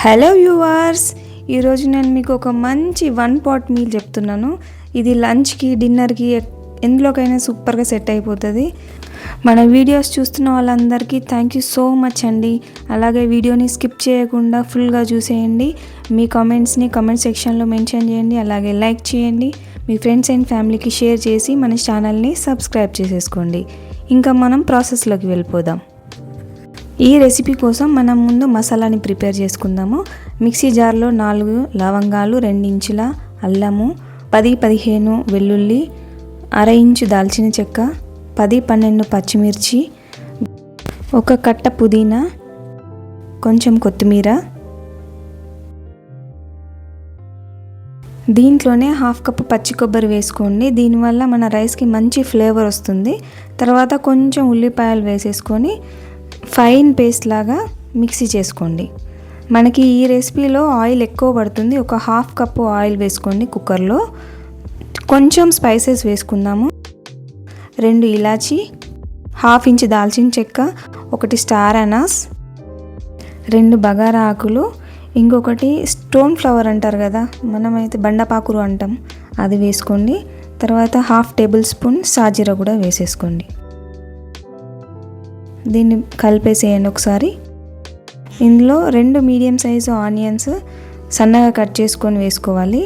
Hello viewers, ఈరోజు నేను మీకు ఒక మంచి వన్ పాట్ మీల్ చెప్తున్నాను. ఇది లంచ్కి, డిన్నర్కి ఎందులోకైనా సూపర్గా సెట్ అయిపోతుంది. మన వీడియోస్ చూస్తున్న వాళ్ళందరికీ థ్యాంక్ యూ సో మచ్ అండి. అలాగే వీడియోని స్కిప్ చేయకుండా ఫుల్గా చూసేయండి. మీ కామెంట్స్ని కామెంట్ సెక్షన్లో మెన్షన్ చేయండి. అలాగే లైక్ చేయండి. మీ ఫ్రెండ్స్ అండ్ ఫ్యామిలీకి షేర్ చేసి మన ఛానల్ని సబ్స్క్రైబ్ చేసేసుకోండి. ఇంకా మనం ప్రాసెస్లోకి వెళ్ళిపోదాం. ఈ రెసిపీ కోసం మనం ముందు మసాలాని ప్రిపేర్ చేసుకుందాము. మిక్సీ జార్లో 4 లవంగాలు, 2 ఇంచుల అల్లము, 10-15 వెల్లుల్లి, అర ఇంచు దాల్చిన చెక్క, 10-12 పచ్చిమిర్చి, ఒక కట్ట పుదీనా, కొంచెం కొత్తిమీర, దీంట్లోనే 1/2 కప్పు పచ్చి కొబ్బరి వేసుకోండి. దీనివల్ల మన రైస్కి మంచి ఫ్లేవర్ వస్తుంది. తర్వాత కొంచెం ఉల్లిపాయలు వేసేసుకొని ఫైన్ పేస్ట్ లాగా మిక్సీ చేసుకోండి. మనకి ఈ రెసిపీలో ఆయిల్ ఎక్కువ పడుతుంది. ఒక 1/2 కప్పు ఆయిల్ వేసుకోండి కుక్కర్లో. కొంచెం స్పైసెస్ వేసుకుందాము. 2 ఇలాచి, 1/2 ఇంచు దాల్చిన చెక్క, 1 స్టార్ అనాస్, 2 బగారా ఆకులు, ఇంకొకటి స్టోన్ ఫ్లవర్ అంటారు కదా, మనమైతే బండపాకురు అంటాం, అది వేసుకోండి. తర్వాత 1/2 టేబుల్ స్పూన్ సాజీరా కూడా వేసేసుకోండి. దీన్ని కలిపేసేయండి ఒకసారి. ఇందులో 2 మీడియం సైజు ఆనియన్స్ సన్నగా కట్ చేసుకొని వేసుకోవాలి.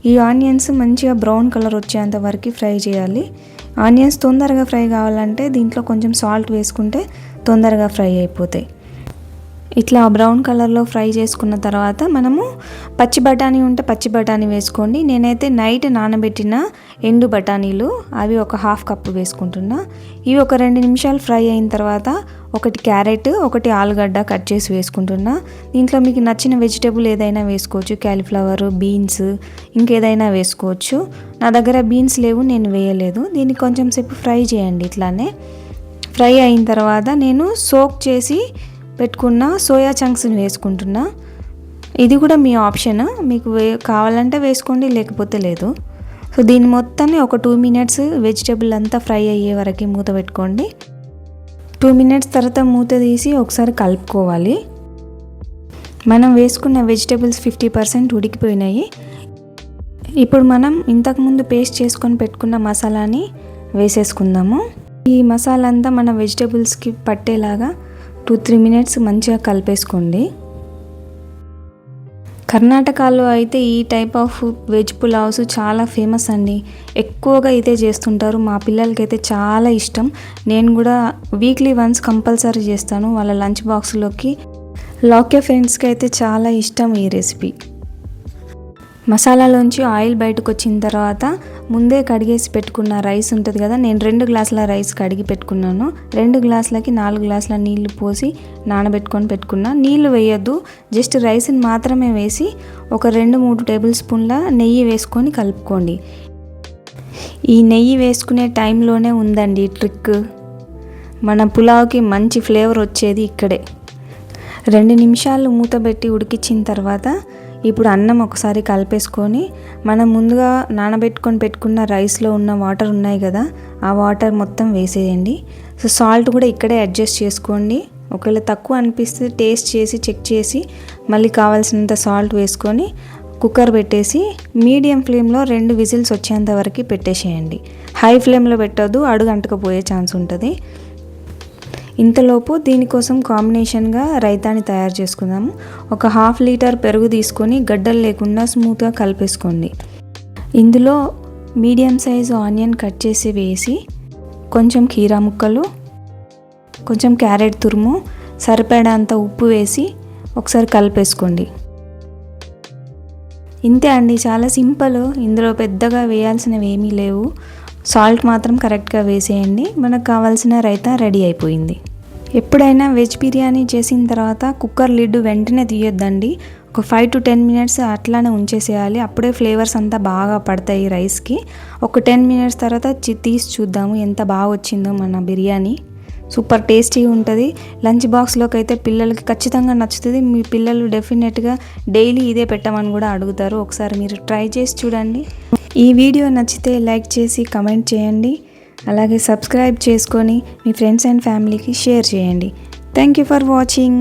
ఈ ఆనియన్స్ మంచిగా బ్రౌన్ కలర్ వచ్చేంత వరకు ఫ్రై చేయాలి. ఆనియన్స్ తొందరగా ఫ్రై కావాలంటే దీంట్లో కొంచెం సాల్ట్ వేసుకుంటే తొందరగా ఫ్రై అయిపోతాయి. ఇట్లా బ్రౌన్ కలర్లో ఫ్రై చేసుకున్న తర్వాత మనము పచ్చి బఠానీ ఉంటే పచ్చి బఠానీ వేసుకోండి. నేనైతే నైట్ నానబెట్టిన ఎండు బఠానీలు అవి ఒక 1/2 కప్పు వేసుకుంటున్నా. ఇవి ఒక 2 నిమిషాలు ఫ్రై అయిన తర్వాత 1 క్యారెట్, 1 ఆలుగడ్డ కట్ చేసి వేసుకుంటున్నా. దీంట్లో మీకు నచ్చిన వెజిటేబుల్ ఏదైనా వేసుకోవచ్చు. క్యాలీఫ్లవర్, బీన్స్, ఇంకేదైనా వేసుకోవచ్చు. నా దగ్గర బీన్స్ లేవు, నేను వేయలేదు. దీన్ని కొంచెం సేపు ఫ్రై చేయండి. ఇట్లానే ఫ్రై అయిన తర్వాత నేను సోక్ చేసి పెట్టుకున్న సోయా చంక్స్ని వేసుకుంటున్నా. ఇది కూడా మీ ఆప్షన్, మీకు కావాలంటే వేసుకోండి, లేకపోతే లేదు. సో దీన్ని మొత్తాన్ని ఒక 2 మినిట్స్ వెజిటేబుల్ అంతా ఫ్రై అయ్యే వరకు మూత పెట్టుకోండి. 2 మినిట్స్ తర్వాత మూత తీసి ఒకసారి కలుపుకోవాలి. మనం వేసుకున్న వెజిటేబుల్స్ 50% ఉడికిపోయినాయి. ఇప్పుడు మనం ఇంతకుముందు పేస్ట్ చేసుకొని పెట్టుకున్న మసాలాని వేసేసుకుందాము. ఈ మసాలా అంతా మన వెజిటేబుల్స్కి పట్టేలాగా 2-3 మినిట్స్ మంచిగా కలిపేసుకోండి. కర్ణాటకలో అయితే ఈ టైప్ ఆఫ్ వెజ్ పులావ్స్ చాలా ఫేమస్ అండి. ఎక్కువగా ఇదే చేస్తుంటారు. మా పిల్లలకైతే చాలా ఇష్టం. నేను కూడా వీక్లీ వన్స్ కంపల్సరీ చేస్తాను వాళ్ళ లంచ్ బాక్స్లోకి. లాకే ఫ్రెండ్స్కి అయితే చాలా ఇష్టం ఈ రెసిపీ. మసాలాలోంచి ఆయిల్ బయటకు వచ్చిన తర్వాత ముందే కడిగేసి పెట్టుకున్న రైస్ ఉంటుంది కదా, నేను 2 గ్లాసుల రైస్ కడిగి పెట్టుకున్నాను. 2 గ్లాసులకి 4 గ్లాసుల నీళ్లు పోసి నానబెట్టుకొని పెట్టుకున్నా. నీళ్లు వేయొద్దు, జస్ట్ రైస్ని మాత్రమే వేసి ఒక 2-3 టేబుల్ స్పూన్ల నెయ్యి వేసుకొని కలుపుకోండి. ఈ నెయ్యి వేసుకునే టైంలోనే ఉందండి ట్రిక్. మన పులావ్కి మంచి ఫ్లేవర్ వచ్చేది ఇక్కడే. 2 నిమిషాలు మూత పెట్టి ఉడికించిన తర్వాత ఇప్పుడు అన్నం ఒకసారి కలిపేసుకొని మనం ముందుగా నానబెట్టుకొని పెట్టుకున్న రైస్లో ఉన్న వాటర్ ఉన్నాయి కదా, ఆ వాటర్ మొత్తం వేసేయండి. సో సాల్ట్ కూడా ఇక్కడే అడ్జస్ట్ చేసుకోండి. ఒకవేళ తక్కువ అనిపిస్తే టేస్ట్ చేసి చెక్ చేసి మళ్ళీ కావాల్సినంత సాల్ట్ వేసుకొని కుక్కర్ పెట్టేసి మీడియం ఫ్లేమ్లో 2 విజిల్స్ వచ్చేంత వరకు పెట్టేసేయండి. హై ఫ్లేమ్లో పెట్టొద్దు, అడుగు అంటుకుపోయే ఛాన్స్ ఉంటుంది. ఇంతలోపు దీనికోసం కాంబినేషన్గా రైతాని తయారు చేసుకుందాము. ఒక 1/2 లీటర్ పెరుగు తీసుకొని గడ్డలు లేకుండా స్మూత్గా కలిపేసుకోండి. ఇందులో మీడియం సైజు ఆనియన్ కట్ చేసి వేసి కొంచెం కీరా ముక్కలు, కొంచెం క్యారెట్ తురుము, సరిపడేంత ఉప్పు వేసి ఒకసారి కలిపేసుకోండి. ఇంతే అండి, చాలా సింపుల్. ఇందులో పెద్దగా వేయాల్సినవి ఏమీ లేవు. సాల్ట్ మాత్రం కరెక్ట్గా వేసేయండి. మనకు కావాల్సిన రైతా రెడీ అయిపోయింది. ఎప్పుడైనా వెజ్ బిర్యానీ చేసిన తర్వాత కుక్కర్ లిడ్ వెంటనే తీయొద్దండి. ఒక 5-10 మినిట్స్ అట్లానే ఉంచేసేయాలి. అప్పుడే ఫ్లేవర్స్ అంతా బాగా పడతాయి రైస్కి. ఒక 10 మినిట్స్ తర్వాత తీసి చూద్దాము ఎంత బాగా వచ్చిందో మన బిర్యానీ. సూపర్ టేస్టీగా ఉంటుంది. లంచ్ బాక్స్లోకి అయితే పిల్లలకి ఖచ్చితంగా నచ్చుతుంది. మీ పిల్లలు డెఫినెట్గా డైలీ ఇదే పెట్టమని కూడా అడుగుతారు. ఒకసారి మీరు ట్రై చేసి చూడండి. ఈ వీడియో నచ్చితే లైక్ చేసి కమెంట్ చేయండి. అలాగే సబ్స్క్రైబ్ చేసుకొని మీ ఫ్రెండ్స్ అండ్ ఫ్యామిలీకి షేర్ చేయండి. Thank you for watching.